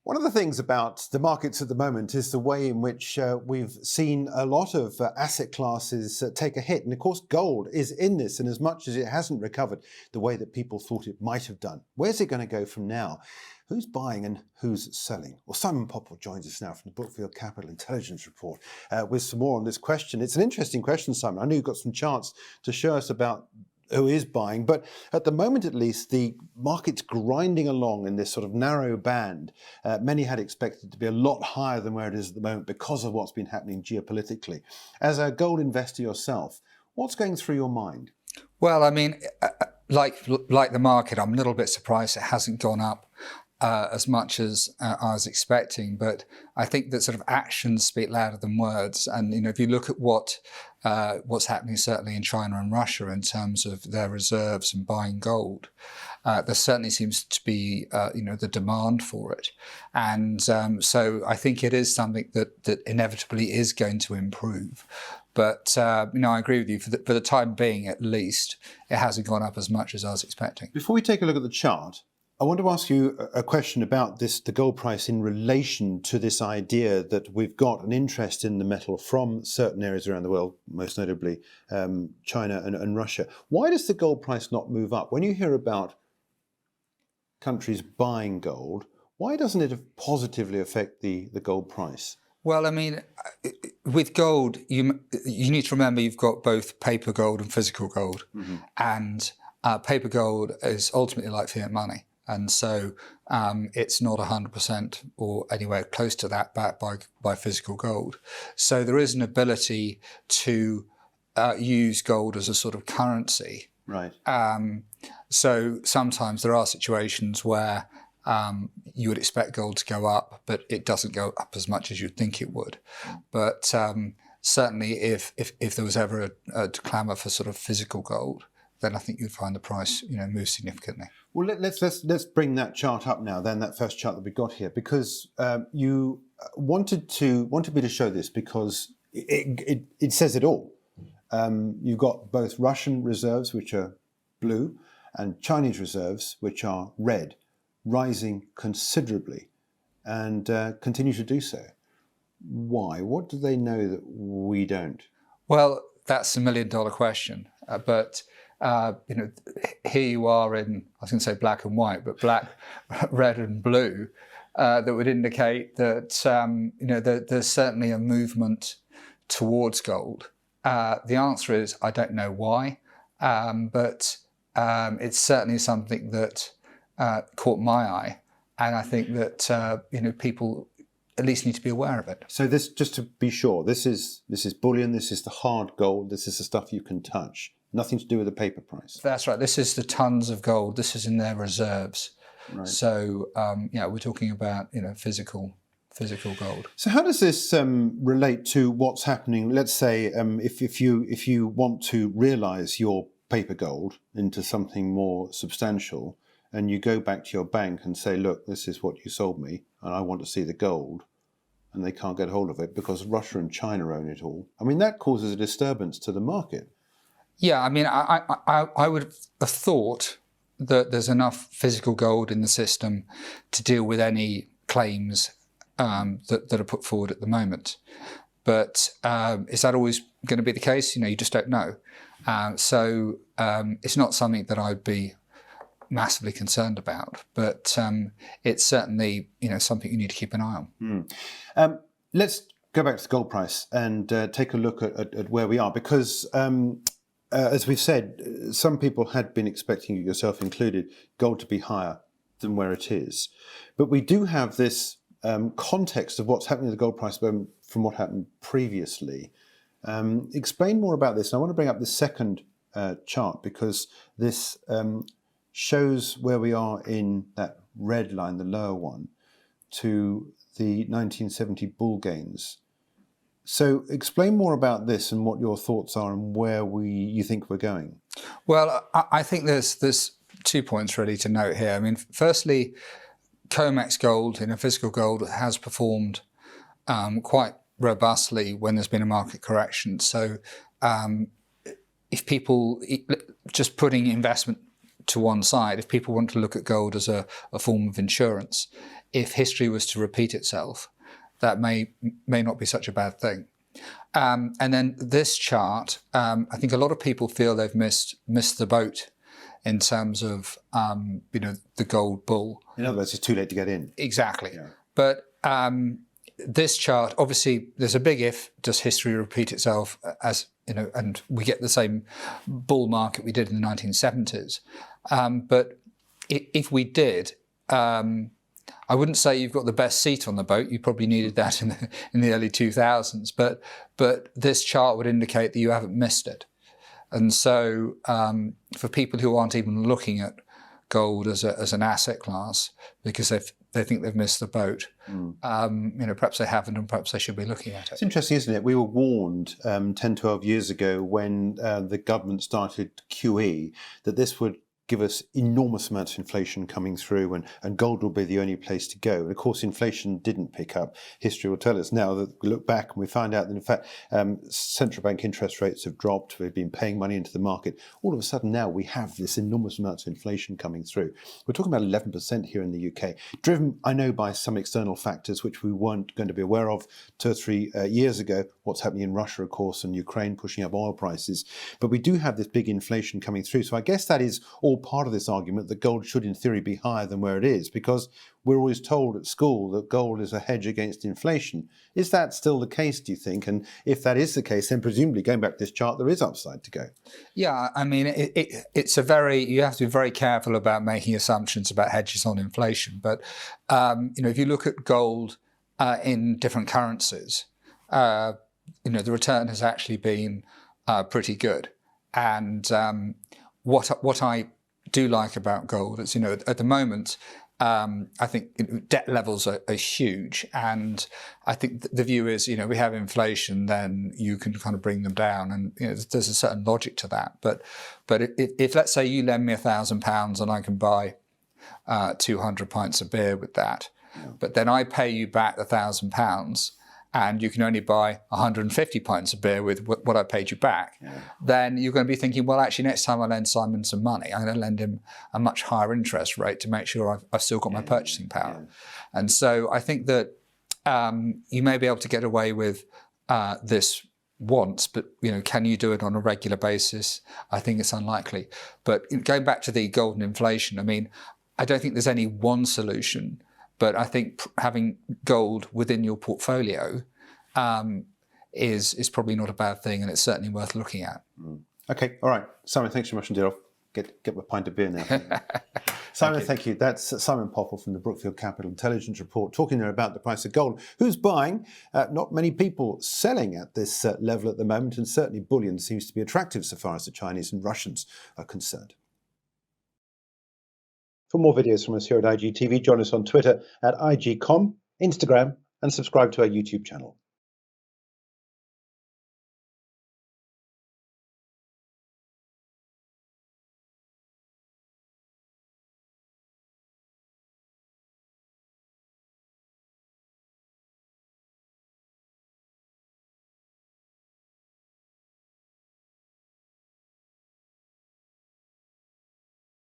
One of the things about the markets at the moment is the way in which we've seen a lot of asset classes take a hit. And of course, gold is in this. And as much as it hasn't recovered the way that people thought it might have done, where's it going to go from now? Who's buying and who's selling? Well, Simon Popple joins us now from the Brookfield Capital Intelligence report with some more on this question. It's an interesting question, Simon. I know you've got some charts to show us about who is buying, but at the moment at least, the market's grinding along in this sort of narrow band. Many had expected it to be a lot higher than where it is at the moment because of what's been happening geopolitically. As a gold investor yourself, what's going through your mind? Well, I mean, like the market, I'm a little bit surprised it hasn't gone up as much as I was expecting, but I think that sort of actions speak louder than words. And if you look at what's happening certainly in China and Russia in terms of their reserves and buying gold, there certainly seems to be the demand for it, and so I think it is something that inevitably is going to improve. But I agree with you. For the time being, at least, it hasn't gone up as much as I was expecting. Before we take a look at the chart, I want to ask you a question about the gold price in relation to this idea that we've got an interest in the metal from certain areas around the world, most notably China and Russia. Why does the gold price not move up? When you hear about countries buying gold, why doesn't it positively affect the gold price? Well, I mean, with gold, you need to remember you've got both paper gold and physical gold. Mm-hmm. And paper gold is ultimately like fiat money. And so it's not 100% or anywhere close to that backed by physical gold. So there is an ability to use gold as a sort of currency. Right. So sometimes there are situations where you would expect gold to go up, but it doesn't go up as much as you'd think it would. But certainly if there was ever a clamour for sort of physical gold, then I think you'd find the price, move significantly. Well, let's bring that chart up now. Then that first chart that we got here, because you wanted me to show this because it says it all. You've got both Russian reserves, which are blue, and Chinese reserves, which are red, rising considerably, and continue to do so. Why? What do they know that we don't? Well, that's $1 million question, but. Here you are in, I was going to say black and white, but black, red and blue, that would indicate that, there's certainly a movement towards gold. The answer is, I don't know why, but it's certainly something that caught my eye. And I think that, people at least need to be aware of it. So this, just to be sure, this is bullion, this is the hard gold, this is the stuff you can touch. Nothing to do with the paper price. That's right. This is the tons of gold. This is in their reserves. Right. So, we're talking about, physical gold. So how does this relate to what's happening? Let's say if you want to realise your paper gold into something more substantial, and you go back to your bank and say, look, this is what you sold me, and I want to see the gold, and they can't get hold of it because Russia and China own it all. I mean, that causes a disturbance to the market. Yeah, I mean, I would have thought that there's enough physical gold in the system to deal with any claims that are put forward at the moment. But is that always going to be the case? You just don't know. So it's not something that I'd be massively concerned about. But it's certainly, something you need to keep an eye on. Let's go back to the gold price and take a look at where we are, because as we've said, some people had been expecting, yourself included, gold to be higher than where it is. But we do have this context of what's happening to the gold price from what happened previously. Explain more about this. And I want to bring up the second chart, because this shows where we are in that red line, the lower one, to the 1970 bull gains. So explain more about this and what your thoughts are and where you think we're going. Well, I think there's 2 points really to note here. I mean, firstly, COMEX gold, physical gold, has performed quite robustly when there's been a market correction. So if people just putting investment to one side, if people want to look at gold as a form of insurance, if history was to repeat itself, that may not be such a bad thing. And then this chart, I think a lot of people feel they've missed the boat in terms of the gold bull. In other words, it's too late to get in. Exactly. Yeah. But this chart, obviously, there's a big if. Does history repeat itself? As and we get the same bull market we did in the 1970s. But if we did, I wouldn't say you've got the best seat on the boat. You probably needed that in the early 2000s. But this chart would indicate that you haven't missed it. And so for people who aren't even looking at gold as an asset class because they think they've missed the boat, perhaps they haven't, and perhaps they should be looking at it. It's interesting, isn't it? We were warned 10, 12 years ago when the government started QE that this would give us enormous amounts of inflation coming through and gold will be the only place to go. And of course, inflation didn't pick up. History will tell us now that we look back and we find out that in fact, central bank interest rates have dropped. We've been paying money into the market. All of a sudden now we have this enormous amounts of inflation coming through. We're talking about 11% here in the UK, driven, I know, by some external factors which we weren't going to be aware of 2 or 3 years ago. What's happening in Russia, of course, and Ukraine pushing up oil prices. But we do have this big inflation coming through. So I guess that is all part of this argument that gold should in theory be higher than where it is, because we're always told at school that gold is a hedge against inflation. Is that still the case, do you think? And if that is the case, then presumably going back to this chart, there is upside to go. Yeah, I mean, it's you have to be very careful about making assumptions about hedges on inflation. But, if you look at gold in different currencies, the return has actually been pretty good. And what I do like about gold is, at the moment, I think debt levels are huge, and I think the view is, we have inflation, then you can kind of bring them down, and there's a certain logic to that. But if let's say you lend me £1,000 and I can buy 200 pints of beer with that, but then I pay you back £1,000. And you can only buy 150 pints of beer with what I paid you back, then you're going to be thinking, well, actually, next time I lend Simon some money, I'm going to lend him a much higher interest rate to make sure I've still got my purchasing power. And so I think that you may be able to get away with this once, but can you do it on a regular basis? I think it's unlikely. But going back to the golden inflation, I mean, I don't think there's any one solution. But I think having gold within your portfolio is probably not a bad thing, and it's certainly worth looking at. Okay, all right. Simon, thanks very much indeed. I'll get my pint of beer now. Simon, thank you. That's Simon Popple from the Brookfield Capital Intelligence report, talking there about the price of gold. Who's buying? Not many people selling at this level at the moment, and certainly bullion seems to be attractive so far as the Chinese and Russians are concerned. For more videos from us here at IGTV, join us on Twitter at IGCom, Instagram, and subscribe to our YouTube channel.